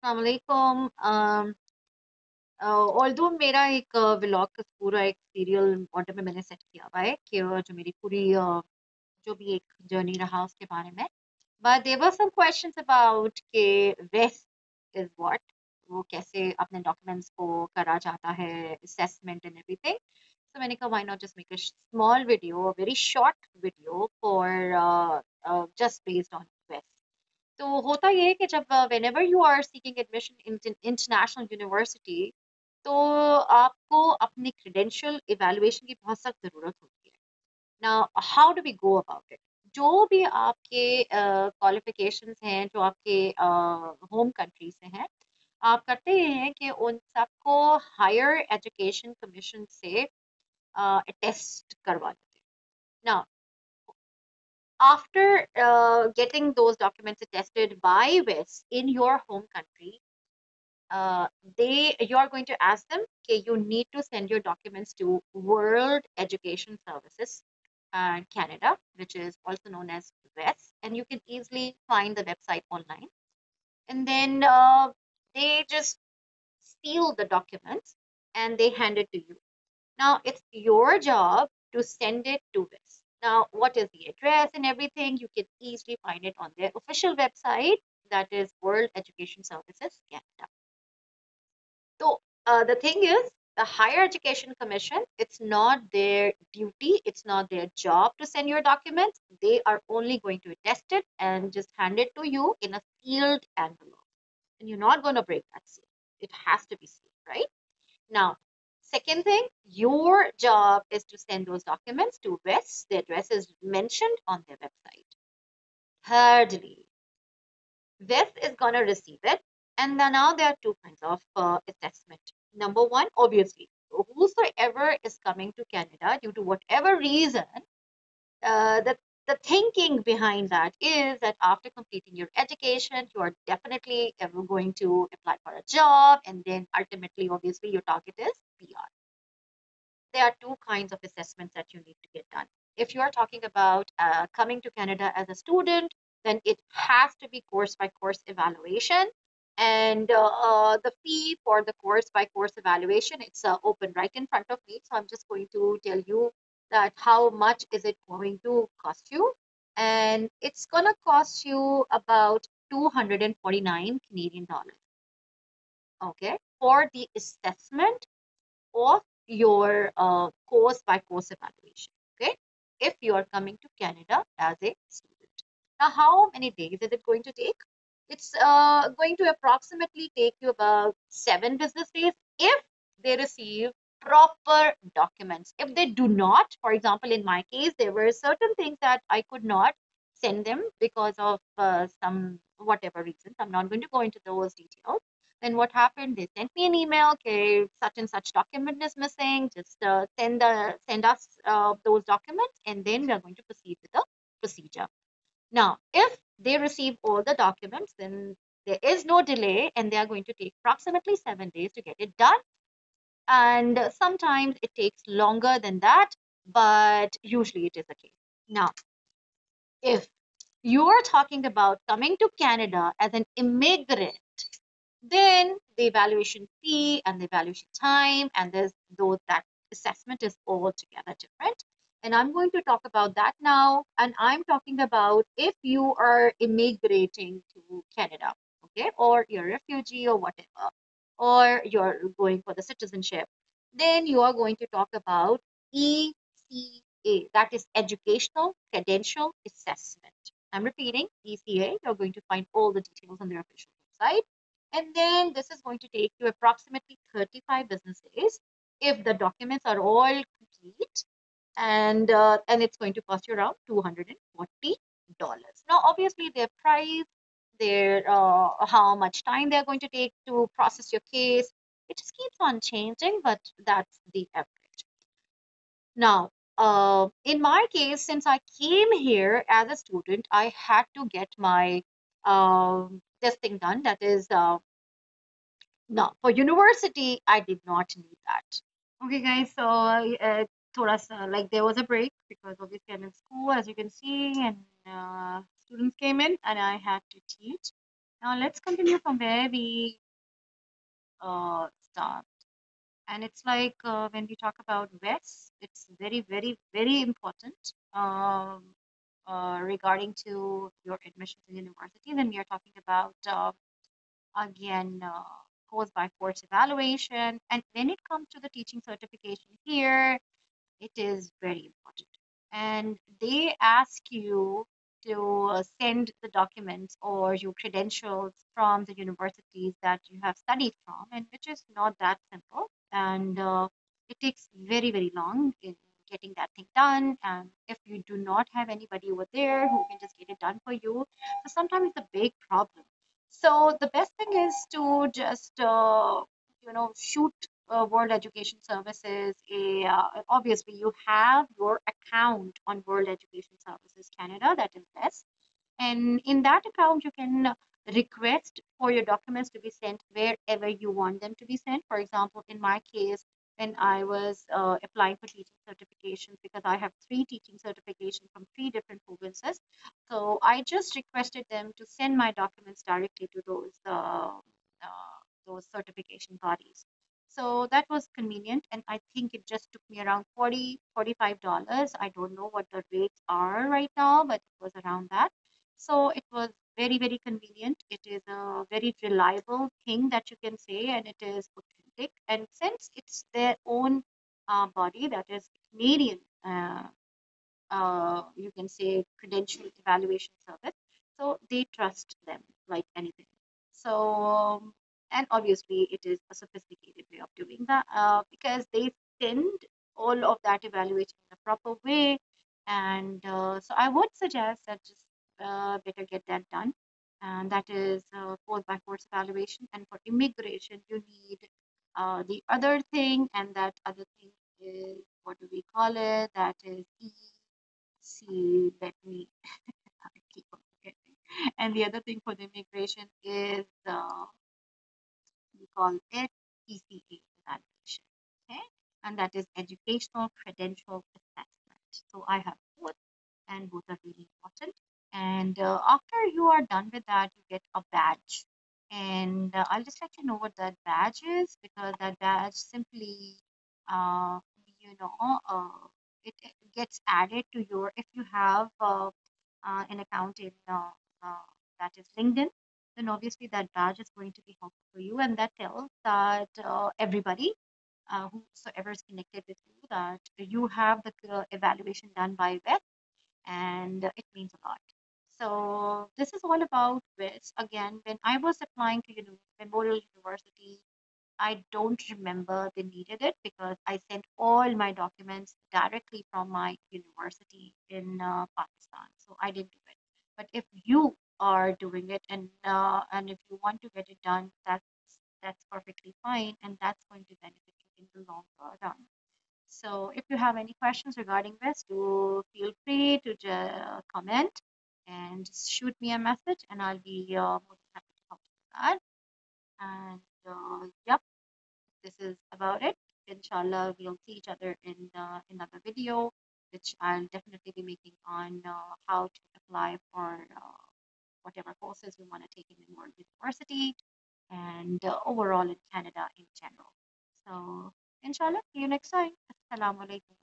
अस्सलामुअलैकुम। ऑल्दो मेरा एक व्लॉग का पूरा एक सीरियल मॉडल में मैंने सेट किया हुआ है कि जो मेरी पूरी जो भी एक जर्नी रहा उसके बारे में। But there were some questions about के वेस्ट इज व्हाट, वो कैसे अपने डॉक्यूमेंट्स को करा जाता है, असेसमेंट एंड एवरीथिंग। सो मैंने कहा why not just make a small video, very short video for just based on वेस्ट। तो होता ये है कि जब whenever you are seeking admission in international university, तो आपको अपने क्रेडेंशियल इवेलुएशन की बहुत सख्त ज़रूरत होती है। Now how do we go about it? जो भी आपके क्वालिफिकेशंस हैं, जो आपके होम कंट्री से हैं, आप करते ये हैं कि उन सबको हायर एजुकेशन कमीशन से टेस्ट करवा देते हैं। Now after getting those documents attested by WES in your home country, uh, you are going to ask them, okay, you need to send your documents to World Education Services Canada, which is also known as WES, and you can easily find the website online. And then they just seal the documents and they hand it to you. Now it's your job to send it to WIS. Now, what is the address and everything? You can easily find it on their official website, that is World Education Services Canada. So the thing is, the Higher Education Commission, it's not their duty, it's not their job to send your documents. They are only going to test it and just hand it to you in a sealed envelope. And you're not going to break that seal. It has to be sealed, right? Now, second thing, your job is to send those documents to WES. The address is mentioned on their website. Thirdly, WES is going to receive it. And then now there are two kinds of assessment. Number one, obviously, whosoever is coming to Canada due to whatever reason, the thinking behind that is that after completing your education, you are definitely ever going to apply for a job, and then ultimately, obviously, your target is PR. There are two kinds of assessments that you need to get done. If you are talking about coming to Canada as a student, then it has to be course by course evaluation. And the fee for the course by course evaluation, it's open right in front of me. So I'm just going to tell you that how much is it going to cost you. And it's going to cost you about 249 Canadian dollars. Okay, for the assessment of your course by course evaluation. Okay, if you are coming to Canada as a student. Now, how many days is it going to take? It's going to approximately take you about 7 business days if they receive proper documents. If they do not, for example, in my case, there were certain things that I could not send them because of some whatever reasons. I'm not going to go into those details. Then what happened? They sent me an email. Okay, such and such document is missing. Just send us those documents, and then we are going to proceed with the procedure. Now, if they receive all the documents, then there is no delay, and they are going to take approximately 7 days to get it done. And sometimes it takes longer than that, but usually it is the case. Now, if you are talking about coming to Canada as an immigrant, then the evaluation fee and the evaluation time and there's those that assessment is altogether different. And I'm going to talk about that now. And I'm talking about if you are immigrating to Canada, okay, or you're a refugee or whatever, or you're going for the citizenship, then you are going to talk about ECA, that is Educational Credential Assessment. I'm repeating ECA. You're going to find all the details on their official website. And then this is going to take you approximately 35 business days if the documents are all complete, and it's going to cost you around $240. Now, obviously, their price, their how much time they're going to take to process your case, it just keeps on changing, but that's the average. Now, in my case, since I came here as a student, I had to get my this thing done. That is, no, for university, I did not need that. Okay, guys, so thoda sa, like there was a break because obviously I'm in school, as you can see, and students came in and I had to teach. Now let's continue from where we start. And it's like when we talk about WES, it's very, very, very important regarding to your admissions in university. Then we are talking about again course by course evaluation. And when it comes to the teaching certification here, it is very important. And they ask you to send the documents or your credentials from the universities that you have studied from, and which is not that simple. And it takes very, very long in getting that thing done. And if you do not have anybody over there who can just get it done for you, so sometimes it's a big problem. So the best thing is to just shoot World Education Services. Obviously, you have your account on World Education Services Canada, that is best. And in that account, you can request for your documents to be sent wherever you want them to be sent. For example, in my case, when I was applying for teaching certifications, because I have three teaching certifications from three different provinces, so I just requested them to send my documents directly to those certification bodies. So that was convenient, and I think it just took me around 40 $45. I don't know what the rates are right now, but it was around that. So it was very, very convenient. It is a very reliable thing that you can say, and it is authentic. And since it's their own body, that is Canadian, you can say credential evaluation service, so they trust them like anything. So and obviously it is a sophisticated way of doing that because they send all of that evaluation in a proper way. And so I would suggest that just better get that done. And that is course by course evaluation. And for immigration, you need the other thing, and that other thing is, what do we call it? That is see, let me I keep on forgetting. And the other thing for the immigration is we call it ECA evaluation. Okay, and that is educational credential assessment. So I have both, and both are really important. And after you are done with that, you get a badge. And I'll just let you know what that badge is, because that badge simply, uh, you know, it gets added to your, if you have an account in uh, that is LinkedIn, then obviously that badge is going to be helpful for you. And that tells that everybody whosoever is connected with you, that you have the evaluation done by WES, and it means a lot. So this is all about WES. Again, when I was applying to Memorial University, I don't remember they needed it because I sent all my documents directly from my university in Pakistan. So I didn't do it. But if you are doing it, and if you want to get it done, that's perfectly fine, and that's going to benefit you in the long run. So if you have any questions regarding this, do feel free to comment and just shoot me a message, and I'll be more than happy to help you with that. And yep, this is about it. Inshallah, we'll see each other in another video, which I'll definitely be making on how to apply for whatever courses we want to take in Memorial University and overall in Canada in general. So, inshallah, see you next time. Assalamu alaikum.